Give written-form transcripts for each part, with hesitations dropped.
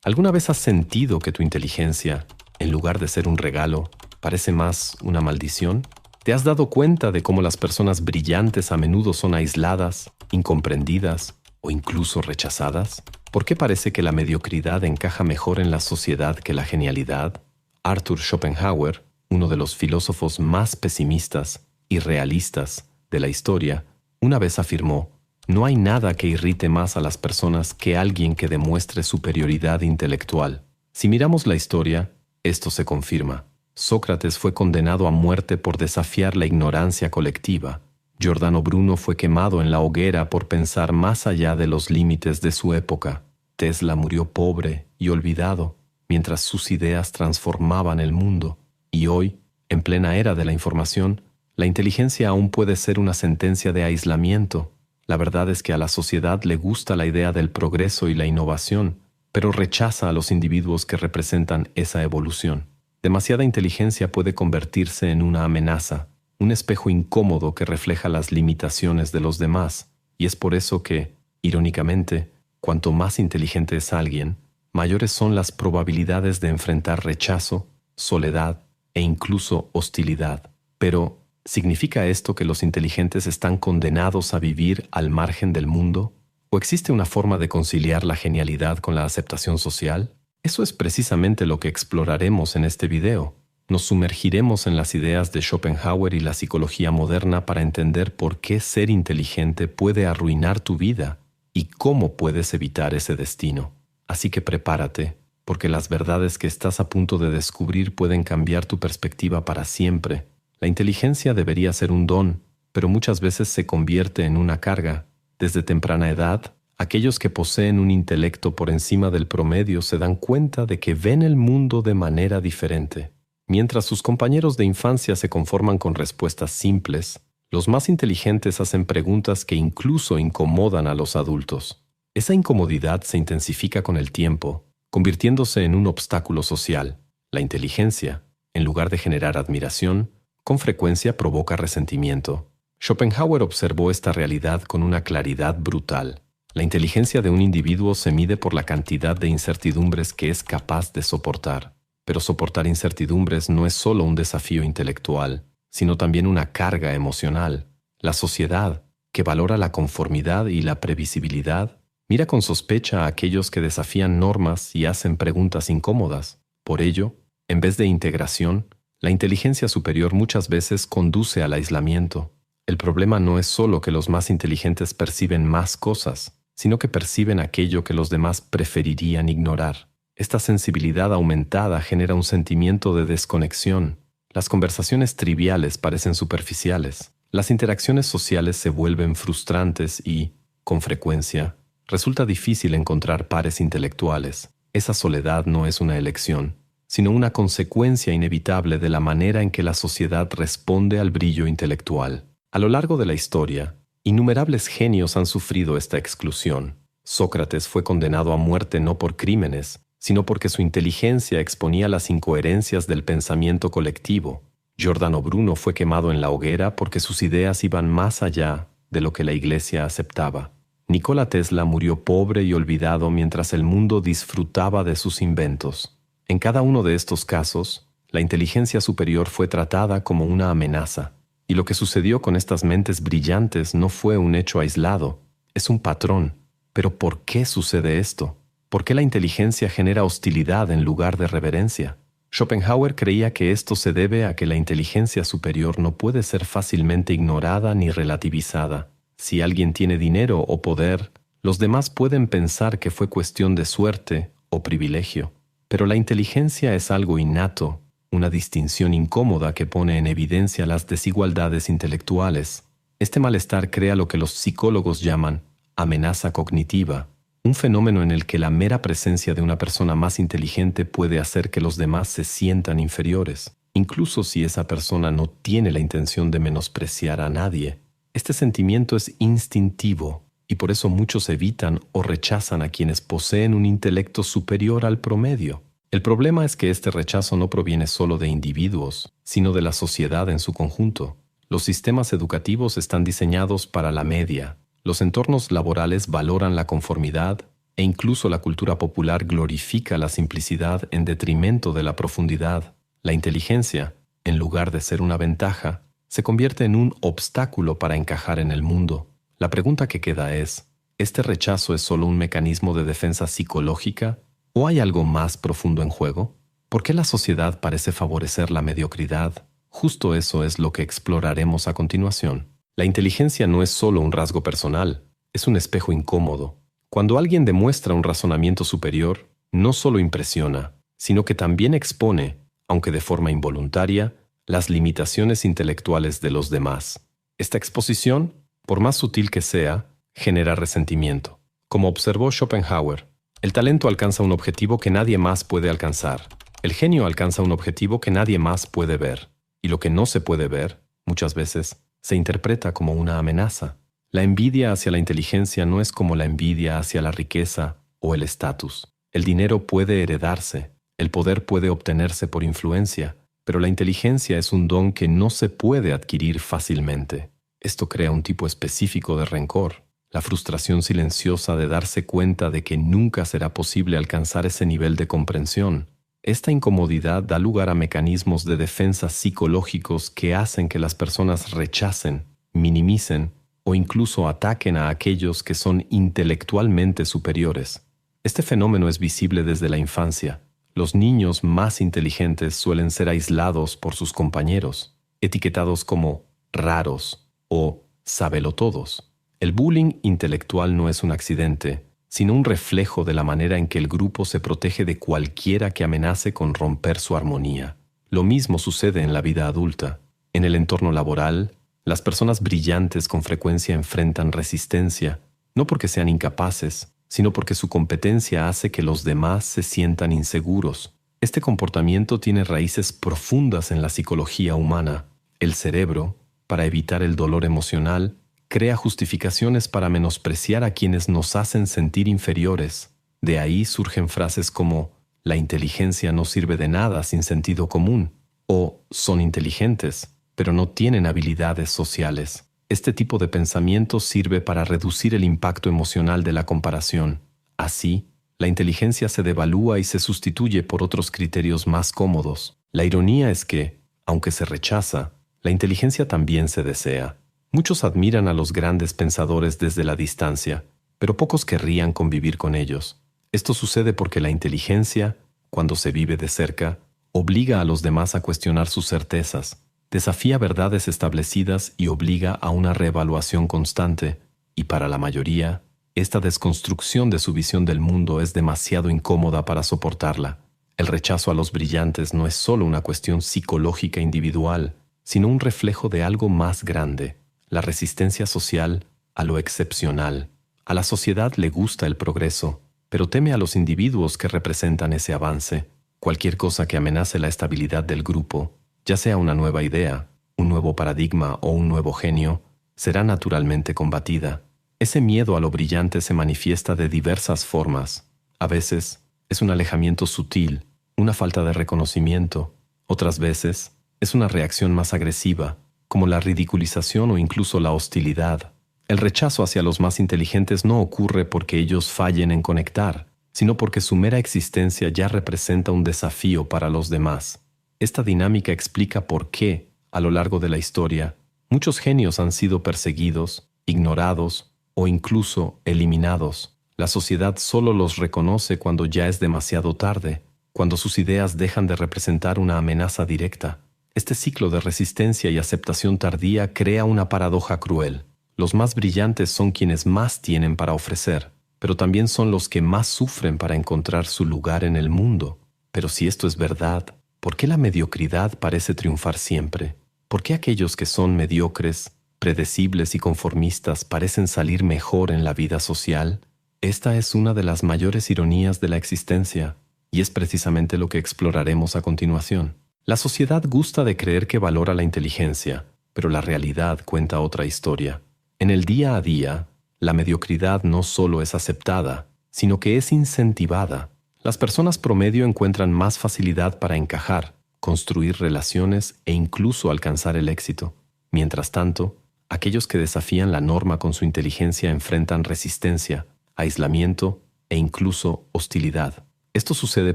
¿Alguna vez has sentido que tu inteligencia, en lugar de ser un regalo, parece más una maldición? ¿Te has dado cuenta de cómo las personas brillantes a menudo son aisladas, incomprendidas o incluso rechazadas? ¿Por qué parece que la mediocridad encaja mejor en la sociedad que la genialidad? Arthur Schopenhauer, uno de los filósofos más pesimistas y realistas de la historia, una vez afirmó: no hay nada que irrite más a las personas que alguien que demuestre superioridad intelectual. Si miramos la historia, esto se confirma. Sócrates fue condenado a muerte por desafiar la ignorancia colectiva. Giordano Bruno fue quemado en la hoguera por pensar más allá de los límites de su época. Tesla murió pobre y olvidado, mientras sus ideas transformaban el mundo. Y hoy, en plena era de la información, la inteligencia aún puede ser una sentencia de aislamiento. La verdad es que a la sociedad le gusta la idea del progreso y la innovación, pero rechaza a los individuos que representan esa evolución. Demasiada inteligencia puede convertirse en una amenaza, un espejo incómodo que refleja las limitaciones de los demás, y es por eso que, irónicamente, cuanto más inteligente es alguien, mayores son las probabilidades de enfrentar rechazo, soledad e incluso hostilidad. Pero, ¿significa esto que los inteligentes están condenados a vivir al margen del mundo? ¿O existe una forma de conciliar la genialidad con la aceptación social? Eso es precisamente lo que exploraremos en este video. Nos sumergiremos en las ideas de Schopenhauer y la psicología moderna para entender por qué ser inteligente puede arruinar tu vida y cómo puedes evitar ese destino. Así que prepárate, porque las verdades que estás a punto de descubrir pueden cambiar tu perspectiva para siempre. La inteligencia debería ser un don, pero muchas veces se convierte en una carga. Desde temprana edad, aquellos que poseen un intelecto por encima del promedio se dan cuenta de que ven el mundo de manera diferente. Mientras sus compañeros de infancia se conforman con respuestas simples, los más inteligentes hacen preguntas que incluso incomodan a los adultos. Esa incomodidad se intensifica con el tiempo, convirtiéndose en un obstáculo social. La inteligencia, en lugar de generar admiración, con frecuencia provoca resentimiento. Schopenhauer observó esta realidad con una claridad brutal. La inteligencia de un individuo se mide por la cantidad de incertidumbres que es capaz de soportar. Pero soportar incertidumbres no es solo un desafío intelectual, sino también una carga emocional. La sociedad, que valora la conformidad y la previsibilidad, mira con sospecha a aquellos que desafían normas y hacen preguntas incómodas. Por ello, en vez de integración, la inteligencia superior muchas veces conduce al aislamiento. El problema no es solo que los más inteligentes perciben más cosas, sino que perciben aquello que los demás preferirían ignorar. Esta sensibilidad aumentada genera un sentimiento de desconexión. Las conversaciones triviales parecen superficiales. Las interacciones sociales se vuelven frustrantes y, con frecuencia, resulta difícil encontrar pares intelectuales. Esa soledad no es una elección, sino una consecuencia inevitable de la manera en que la sociedad responde al brillo intelectual. A lo largo de la historia, innumerables genios han sufrido esta exclusión. Sócrates fue condenado a muerte no por crímenes, sino porque su inteligencia exponía las incoherencias del pensamiento colectivo. Giordano Bruno fue quemado en la hoguera porque sus ideas iban más allá de lo que la Iglesia aceptaba. Nikola Tesla murió pobre y olvidado mientras el mundo disfrutaba de sus inventos. En cada uno de estos casos, la inteligencia superior fue tratada como una amenaza. Y lo que sucedió con estas mentes brillantes no fue un hecho aislado, es un patrón. ¿Pero por qué sucede esto? ¿Por qué la inteligencia genera hostilidad en lugar de reverencia? Schopenhauer creía que esto se debe a que la inteligencia superior no puede ser fácilmente ignorada ni relativizada. Si alguien tiene dinero o poder, los demás pueden pensar que fue cuestión de suerte o privilegio. Pero la inteligencia es algo innato, una distinción incómoda que pone en evidencia las desigualdades intelectuales. Este malestar crea lo que los psicólogos llaman amenaza cognitiva, un fenómeno en el que la mera presencia de una persona más inteligente puede hacer que los demás se sientan inferiores, incluso si esa persona no tiene la intención de menospreciar a nadie. Este sentimiento es instintivo y por eso muchos evitan o rechazan a quienes poseen un intelecto superior al promedio. El problema es que este rechazo no proviene solo de individuos, sino de la sociedad en su conjunto. Los sistemas educativos están diseñados para la media. Los entornos laborales valoran la conformidad e incluso la cultura popular glorifica la simplicidad en detrimento de la profundidad. La inteligencia, en lugar de ser una ventaja, se convierte en un obstáculo para encajar en el mundo. La pregunta que queda es, ¿este rechazo es solo un mecanismo de defensa psicológica o hay algo más profundo en juego? ¿Por qué la sociedad parece favorecer la mediocridad? Justo eso es lo que exploraremos a continuación. La inteligencia no es solo un rasgo personal, es un espejo incómodo. Cuando alguien demuestra un razonamiento superior, no solo impresiona, sino que también expone, aunque de forma involuntaria, las limitaciones intelectuales de los demás. Esta exposición, por más sutil que sea, genera resentimiento. Como observó Schopenhauer, el talento alcanza un objetivo que nadie más puede alcanzar. El genio alcanza un objetivo que nadie más puede ver. Y lo que no se puede ver, muchas veces, se interpreta como una amenaza. La envidia hacia la inteligencia no es como la envidia hacia la riqueza o el estatus. El dinero puede heredarse, el poder puede obtenerse por influencia, pero la inteligencia es un don que no se puede adquirir fácilmente. Esto crea un tipo específico de rencor, la frustración silenciosa de darse cuenta de que nunca será posible alcanzar ese nivel de comprensión. Esta incomodidad da lugar a mecanismos de defensa psicológicos que hacen que las personas rechacen, minimicen o incluso ataquen a aquellos que son intelectualmente superiores. Este fenómeno es visible desde la infancia. Los niños más inteligentes suelen ser aislados por sus compañeros, etiquetados como raros o sabelotodos. El bullying intelectual no es un accidente, sino un reflejo de la manera en que el grupo se protege de cualquiera que amenace con romper su armonía. Lo mismo sucede en la vida adulta. En el entorno laboral, las personas brillantes con frecuencia enfrentan resistencia, no porque sean incapaces, sino porque su competencia hace que los demás se sientan inseguros. Este comportamiento tiene raíces profundas en la psicología humana. El cerebro, para evitar el dolor emocional, crea justificaciones para menospreciar a quienes nos hacen sentir inferiores. De ahí surgen frases como «la inteligencia no sirve de nada sin sentido común» o «son inteligentes, pero no tienen habilidades sociales». Este tipo de pensamiento sirve para reducir el impacto emocional de la comparación. Así, la inteligencia se devalúa y se sustituye por otros criterios más cómodos. La ironía es que, aunque se rechaza, la inteligencia también se desea. Muchos admiran a los grandes pensadores desde la distancia, pero pocos querrían convivir con ellos. Esto sucede porque la inteligencia, cuando se vive de cerca, obliga a los demás a cuestionar sus certezas, desafía verdades establecidas y obliga a una reevaluación constante, y para la mayoría, esta desconstrucción de su visión del mundo es demasiado incómoda para soportarla. El rechazo a los brillantes no es solo una cuestión psicológica individual, sino un reflejo de algo más grande, la resistencia social a lo excepcional. A la sociedad le gusta el progreso, pero teme a los individuos que representan ese avance. Cualquier cosa que amenace la estabilidad del grupo, ya sea una nueva idea, un nuevo paradigma o un nuevo genio, será naturalmente combatida. Ese miedo a lo brillante se manifiesta de diversas formas. A veces es un alejamiento sutil, una falta de reconocimiento. Otras veces es una reacción más agresiva, como la ridiculización o incluso la hostilidad. El rechazo hacia los más inteligentes no ocurre porque ellos fallen en conectar, sino porque su mera existencia ya representa un desafío para los demás. Esta dinámica explica por qué, a lo largo de la historia, muchos genios han sido perseguidos, ignorados o incluso eliminados. La sociedad solo los reconoce cuando ya es demasiado tarde, cuando sus ideas dejan de representar una amenaza directa. Este ciclo de resistencia y aceptación tardía crea una paradoja cruel. Los más brillantes son quienes más tienen para ofrecer, pero también son los que más sufren para encontrar su lugar en el mundo. Pero si esto es verdad, ¿por qué la mediocridad parece triunfar siempre? ¿Por qué aquellos que son mediocres, predecibles y conformistas parecen salir mejor en la vida social? Esta es una de las mayores ironías de la existencia, y es precisamente lo que exploraremos a continuación. La sociedad gusta de creer que valora la inteligencia, pero la realidad cuenta otra historia. En el día a día, la mediocridad no solo es aceptada, sino que es incentivada. Las personas promedio encuentran más facilidad para encajar, construir relaciones e incluso alcanzar el éxito. Mientras tanto, aquellos que desafían la norma con su inteligencia enfrentan resistencia, aislamiento e incluso hostilidad. Esto sucede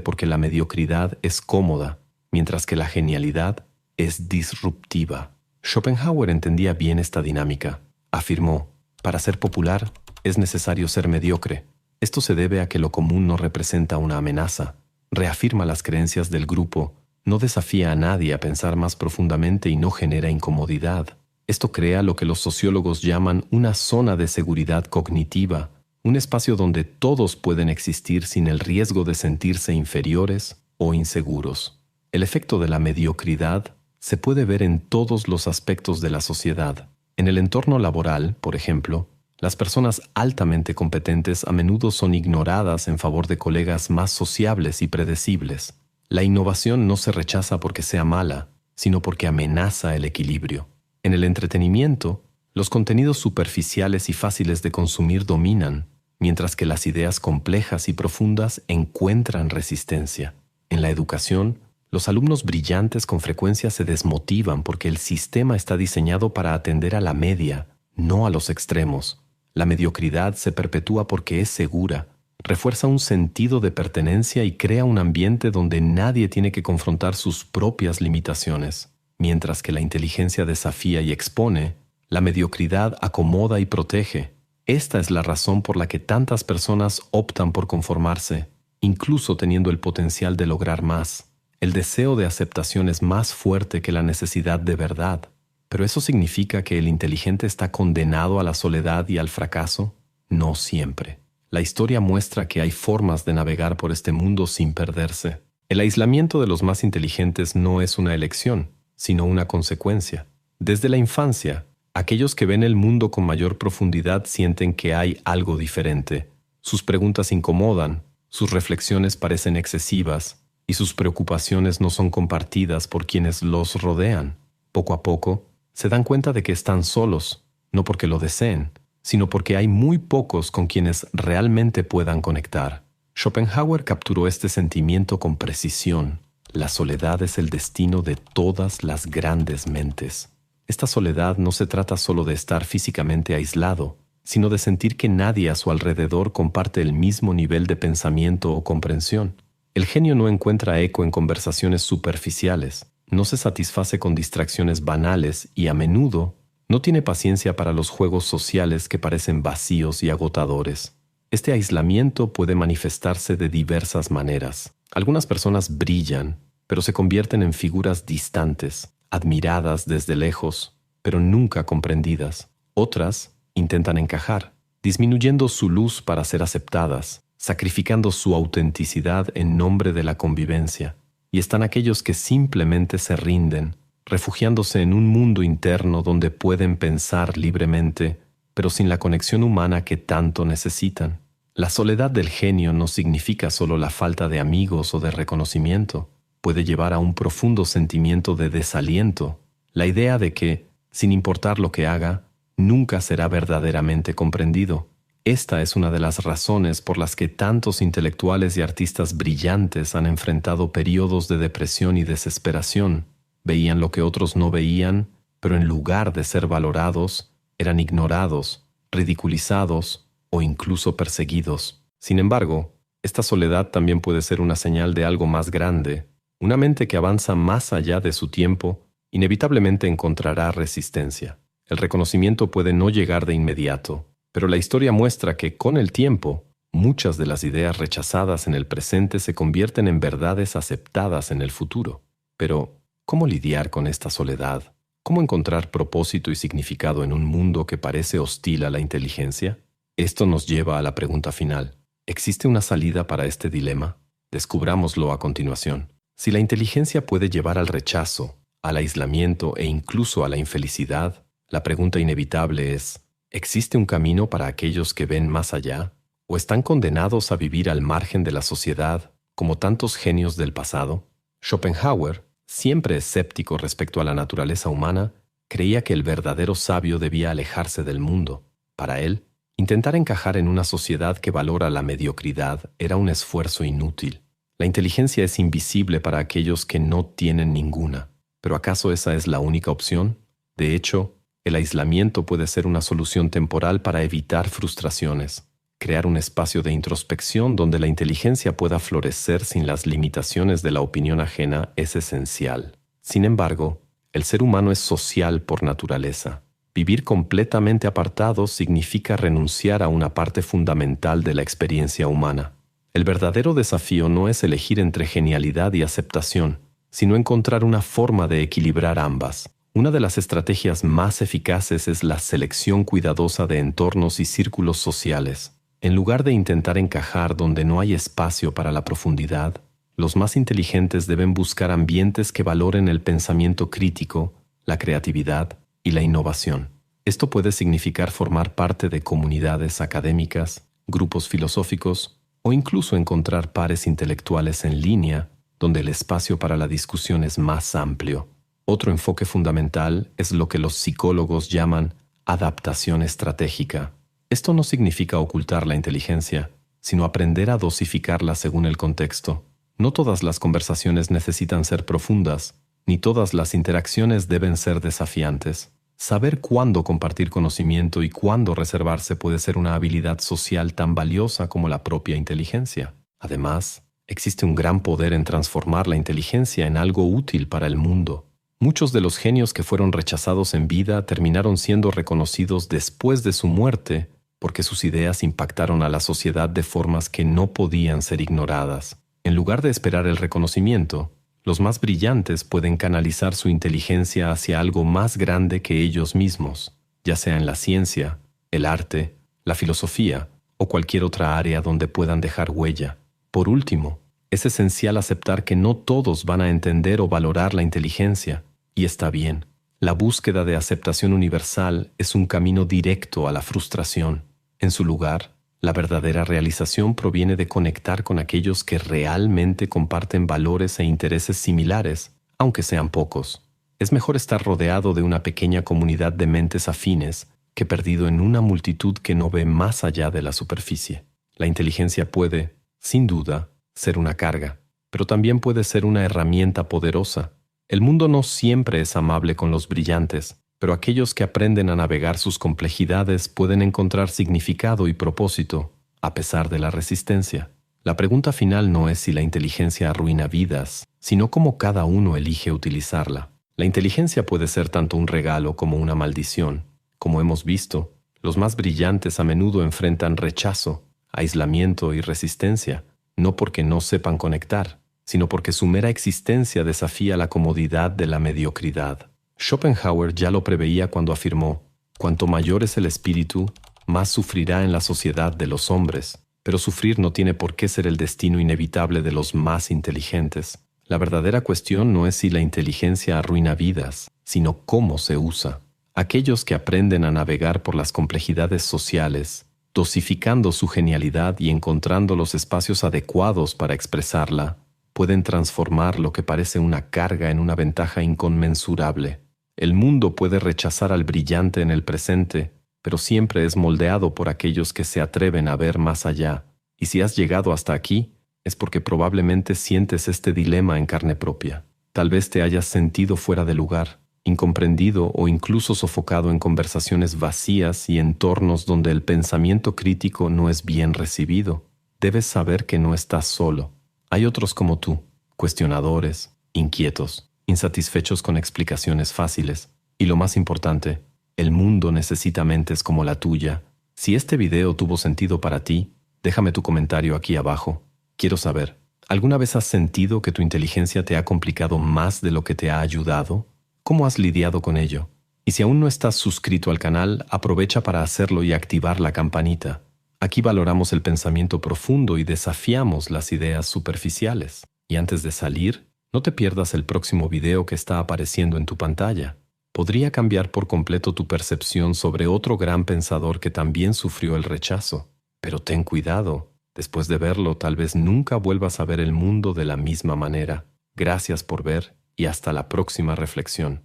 porque la mediocridad es cómoda, mientras que la genialidad es disruptiva. Schopenhauer entendía bien esta dinámica. Afirmó, para ser popular es necesario ser mediocre. Esto se debe a que lo común no representa una amenaza, reafirma las creencias del grupo, no desafía a nadie a pensar más profundamente y no genera incomodidad. Esto crea lo que los sociólogos llaman una zona de seguridad cognitiva, un espacio donde todos pueden existir sin el riesgo de sentirse inferiores o inseguros. El efecto de la mediocridad se puede ver en todos los aspectos de la sociedad. En el entorno laboral, por ejemplo, las personas altamente competentes a menudo son ignoradas en favor de colegas más sociables y predecibles. La innovación no se rechaza porque sea mala, sino porque amenaza el equilibrio. En el entretenimiento, los contenidos superficiales y fáciles de consumir dominan, mientras que las ideas complejas y profundas encuentran resistencia. En la educación, los alumnos brillantes con frecuencia se desmotivan porque el sistema está diseñado para atender a la media, no a los extremos. La mediocridad se perpetúa porque es segura, refuerza un sentido de pertenencia y crea un ambiente donde nadie tiene que confrontar sus propias limitaciones. Mientras que la inteligencia desafía y expone, la mediocridad acomoda y protege. Esta es la razón por la que tantas personas optan por conformarse, incluso teniendo el potencial de lograr más. El deseo de aceptación es más fuerte que la necesidad de verdad. ¿Pero eso significa que el inteligente está condenado a la soledad y al fracaso? No siempre. La historia muestra que hay formas de navegar por este mundo sin perderse. El aislamiento de los más inteligentes no es una elección, sino una consecuencia. Desde la infancia, aquellos que ven el mundo con mayor profundidad sienten que hay algo diferente. Sus preguntas incomodan, sus reflexiones parecen excesivas y sus preocupaciones no son compartidas por quienes los rodean. Poco a poco, se dan cuenta de que están solos, no porque lo deseen, sino porque hay muy pocos con quienes realmente puedan conectar. Schopenhauer capturó este sentimiento con precisión. La soledad es el destino de todas las grandes mentes. Esta soledad no se trata solo de estar físicamente aislado, sino de sentir que nadie a su alrededor comparte el mismo nivel de pensamiento o comprensión. El genio no encuentra eco en conversaciones superficiales, no se satisface con distracciones banales y a menudo no tiene paciencia para los juegos sociales que parecen vacíos y agotadores. Este aislamiento puede manifestarse de diversas maneras. Algunas personas brillan, pero se convierten en figuras distantes, admiradas desde lejos, pero nunca comprendidas. Otras intentan encajar, disminuyendo su luz para ser aceptadas, sacrificando su autenticidad en nombre de la convivencia. Y están aquellos que simplemente se rinden, refugiándose en un mundo interno donde pueden pensar libremente, pero sin la conexión humana que tanto necesitan. La soledad del genio no significa solo la falta de amigos o de reconocimiento. Puede llevar a un profundo sentimiento de desaliento, la idea de que, sin importar lo que haga, nunca será verdaderamente comprendido. Esta es una de las razones por las que tantos intelectuales y artistas brillantes han enfrentado periodos de depresión y desesperación. Veían lo que otros no veían, pero en lugar de ser valorados, eran ignorados, ridiculizados o incluso perseguidos. Sin embargo, esta soledad también puede ser una señal de algo más grande. Una mente que avanza más allá de su tiempo inevitablemente encontrará resistencia. El reconocimiento puede no llegar de inmediato, pero la historia muestra que con el tiempo, muchas de las ideas rechazadas en el presente se convierten en verdades aceptadas en el futuro. Pero, ¿cómo lidiar con esta soledad? ¿Cómo encontrar propósito y significado en un mundo que parece hostil a la inteligencia? Esto nos lleva a la pregunta final. ¿Existe una salida para este dilema? Descubrámoslo a continuación. Si la inteligencia puede llevar al rechazo, al aislamiento e incluso a la infelicidad, la pregunta inevitable es, ¿existe un camino para aquellos que ven más allá? ¿O están condenados a vivir al margen de la sociedad, como tantos genios del pasado? Schopenhauer, siempre escéptico respecto a la naturaleza humana, creía que el verdadero sabio debía alejarse del mundo. Para él, intentar encajar en una sociedad que valora la mediocridad era un esfuerzo inútil. La inteligencia es invisible para aquellos que no tienen ninguna. ¿Pero acaso esa es la única opción? De hecho, el aislamiento puede ser una solución temporal para evitar frustraciones. Crear un espacio de introspección donde la inteligencia pueda florecer sin las limitaciones de la opinión ajena es esencial. Sin embargo, el ser humano es social por naturaleza. Vivir completamente apartado significa renunciar a una parte fundamental de la experiencia humana. El verdadero desafío no es elegir entre genialidad y aceptación, sino encontrar una forma de equilibrar ambas. Una de las estrategias más eficaces es la selección cuidadosa de entornos y círculos sociales. En lugar de intentar encajar donde no hay espacio para la profundidad, los más inteligentes deben buscar ambientes que valoren el pensamiento crítico, la creatividad y la innovación. Esto puede significar formar parte de comunidades académicas, grupos filosóficos o incluso encontrar pares intelectuales en línea donde el espacio para la discusión es más amplio. Otro enfoque fundamental es lo que los psicólogos llaman adaptación estratégica. Esto no significa ocultar la inteligencia, sino aprender a dosificarla según el contexto. No todas las conversaciones necesitan ser profundas, ni todas las interacciones deben ser desafiantes. Saber cuándo compartir conocimiento y cuándo reservarse puede ser una habilidad social tan valiosa como la propia inteligencia. Además, existe un gran poder en transformar la inteligencia en algo útil para el mundo. Muchos de los genios que fueron rechazados en vida terminaron siendo reconocidos después de su muerte porque sus ideas impactaron a la sociedad de formas que no podían ser ignoradas. En lugar de esperar el reconocimiento, los más brillantes pueden canalizar su inteligencia hacia algo más grande que ellos mismos, ya sea en la ciencia, el arte, la filosofía o cualquier otra área donde puedan dejar huella. Por último, es esencial aceptar que no todos van a entender o valorar la inteligencia, y está bien. La búsqueda de aceptación universal es un camino directo a la frustración. En su lugar, la verdadera realización proviene de conectar con aquellos que realmente comparten valores e intereses similares, aunque sean pocos. Es mejor estar rodeado de una pequeña comunidad de mentes afines que perdido en una multitud que no ve más allá de la superficie. La inteligencia puede, sin duda, ser una carga, pero también puede ser una herramienta poderosa. El mundo no siempre es amable con los brillantes, pero aquellos que aprenden a navegar sus complejidades pueden encontrar significado y propósito, a pesar de la resistencia. La pregunta final no es si la inteligencia arruina vidas, sino cómo cada uno elige utilizarla. La inteligencia puede ser tanto un regalo como una maldición. Como hemos visto, los más brillantes a menudo enfrentan rechazo, aislamiento y resistencia, no porque no sepan conectar, sino porque su mera existencia desafía la comodidad de la mediocridad. Schopenhauer ya lo preveía cuando afirmó: cuanto mayor es el espíritu, más sufrirá en la sociedad de los hombres, pero sufrir no tiene por qué ser el destino inevitable de los más inteligentes. La verdadera cuestión no es si la inteligencia arruina vidas, sino cómo se usa. Aquellos que aprenden a navegar por las complejidades sociales, dosificando su genialidad y encontrando los espacios adecuados para expresarla, pueden transformar lo que parece una carga en una ventaja inconmensurable. El mundo puede rechazar al brillante en el presente, pero siempre es moldeado por aquellos que se atreven a ver más allá. Y si has llegado hasta aquí, es porque probablemente sientes este dilema en carne propia. Tal vez te hayas sentido fuera de lugar, incomprendido o incluso sofocado en conversaciones vacías y entornos donde el pensamiento crítico no es bien recibido. Debes saber que no estás solo. Hay otros como tú, cuestionadores, inquietos, insatisfechos con explicaciones fáciles. Y lo más importante, el mundo necesita mentes como la tuya. Si este video tuvo sentido para ti, déjame tu comentario aquí abajo. Quiero saber, ¿alguna vez has sentido que tu inteligencia te ha complicado más de lo que te ha ayudado? ¿Cómo has lidiado con ello? Y si aún no estás suscrito al canal, aprovecha para hacerlo y activar la campanita. Aquí valoramos el pensamiento profundo y desafiamos las ideas superficiales. Y antes de salir, no te pierdas el próximo video que está apareciendo en tu pantalla. Podría cambiar por completo tu percepción sobre otro gran pensador que también sufrió el rechazo. Pero ten cuidado, después de verlo tal vez nunca vuelvas a ver el mundo de la misma manera. Gracias por ver y hasta la próxima reflexión.